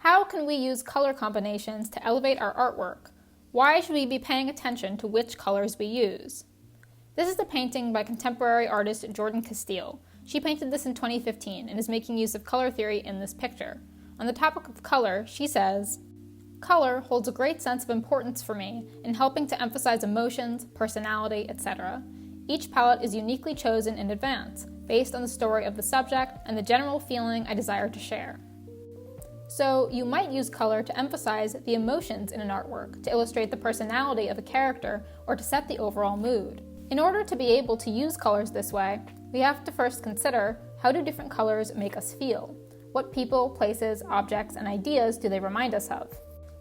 How can we use color combinations to elevate our artwork? Why should we be paying attention to which colors we use? This is a painting by contemporary artist Jordan Castile. She painted this in 2015 and is making use of color theory in this picture. On the topic of color, she says, "Color holds a great sense of importance for me in helping to emphasize emotions, personality, etc. Each palette is uniquely chosen in advance, based on the story of the subject and the general feeling I desire to share." So, you might use color to emphasize the emotions in an artwork, to illustrate the personality of a character, or to set the overall mood. In order to be able to use colors this way, we have to first consider, how do different colors make us feel? What people, places, objects, and ideas do they remind us of?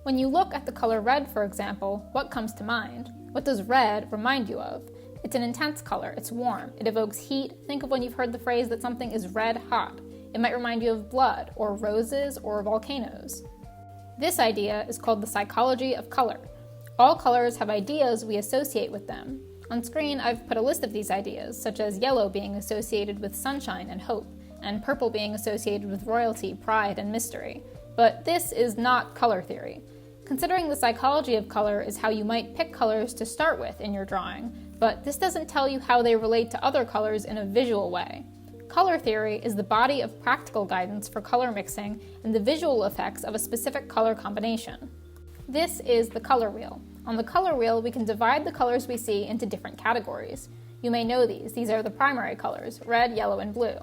When you look at the color red, for example, what comes to mind? What does red remind you of? It's an intense color, it's warm, it evokes heat. Think of when you've heard the phrase that something is red hot. It might remind you of blood, or roses, or volcanoes. This idea is called the psychology of color. All colors have ideas we associate with them. On screen, I've put a list of these ideas, such as yellow being associated with sunshine and hope, and purple being associated with royalty, pride, and mystery. But this is not color theory. Considering the psychology of color is how you might pick colors to start with in your drawing, but this doesn't tell you how they relate to other colors in a visual way. Color theory is the body of practical guidance for color mixing and the visual effects of a specific color combination. This is the color wheel. On the color wheel, we can divide the colors we see into different categories. You may know these. These are the primary colors, red, yellow, and blue.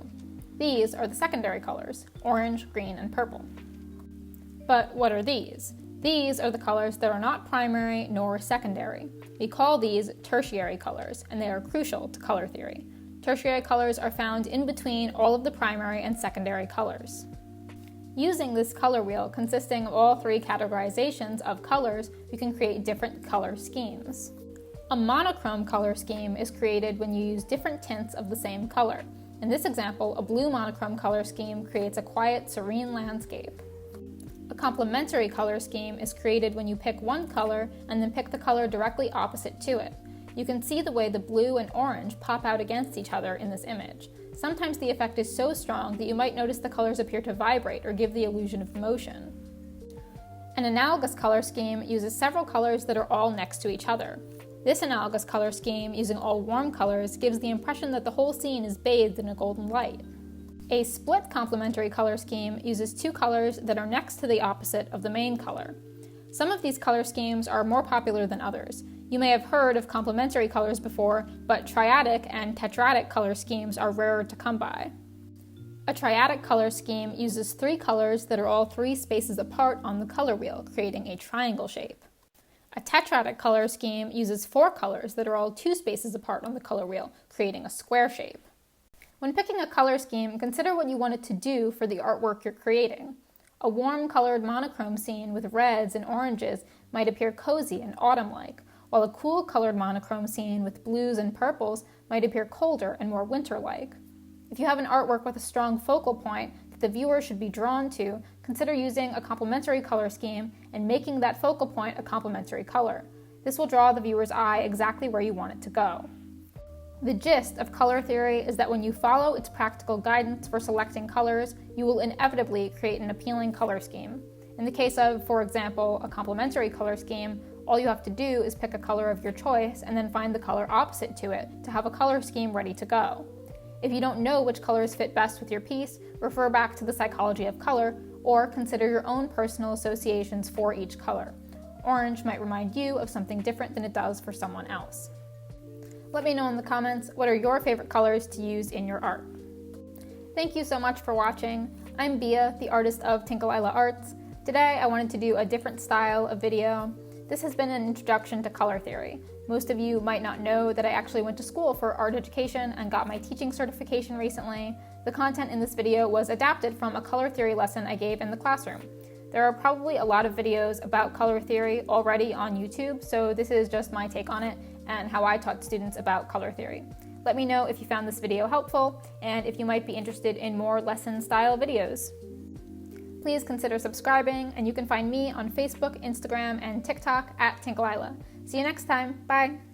These are the secondary colors, orange, green, and purple. But what are these? These are the colors that are not primary nor secondary. We call these tertiary colors, and they are crucial to color theory. Tertiary colors are found in between all of the primary and secondary colors. Using this color wheel, consisting of all three categorizations of colors, we can create different color schemes. A monochrome color scheme is created when you use different tints of the same color. In this example, a blue monochrome color scheme creates a quiet, serene landscape. A complementary color scheme is created when you pick one color and then pick the color directly opposite to it. You can see the way the blue and orange pop out against each other in this image. Sometimes the effect is so strong that you might notice the colors appear to vibrate or give the illusion of motion. An analogous color scheme uses several colors that are all next to each other. This analogous color scheme, using all warm colors, gives the impression that the whole scene is bathed in a golden light. A split complementary color scheme uses two colors that are next to the opposite of the main color. Some of these color schemes are more popular than others. You may have heard of complementary colors before, but triadic and tetradic color schemes are rarer to come by. A triadic color scheme uses three colors that are all three spaces apart on the color wheel, creating a triangle shape. A tetradic color scheme uses four colors that are all two spaces apart on the color wheel, creating a square shape. When picking a color scheme, consider what you want it to do for the artwork you're creating. A warm-colored monochrome scene with reds and oranges might appear cozy and autumn-like, while a cool-colored monochrome scene with blues and purples might appear colder and more winter-like. If you have an artwork with a strong focal point that the viewer should be drawn to, consider using a complementary color scheme and making that focal point a complementary color. This will draw the viewer's eye exactly where you want it to go. The gist of color theory is that when you follow its practical guidance for selecting colors, you will inevitably create an appealing color scheme. In the case of, for example, a complementary color scheme, all you have to do is pick a color of your choice and then find the color opposite to it to have a color scheme ready to go. If you don't know which colors fit best with your piece, refer back to the psychology of color or consider your own personal associations for each color. Orange might remind you of something different than it does for someone else. Let me know in the comments, what are your favorite colors to use in your art? Thank you so much for watching. I'm Bia, the artist of Tinkalila Arts. Today I wanted to do a different style of video. This has been an introduction to color theory. Most of you might not know that I actually went to school for art education and got my teaching certification recently. The content in this video was adapted from a color theory lesson I gave in the classroom. There are probably a lot of videos about color theory already on YouTube, so this is just my take on it and how I taught students about color theory. Let me know if you found this video helpful and if you might be interested in more lesson-style videos. Please consider subscribing, and you can find me on Facebook, Instagram, and TikTok at Tinkalila. See you next time. Bye!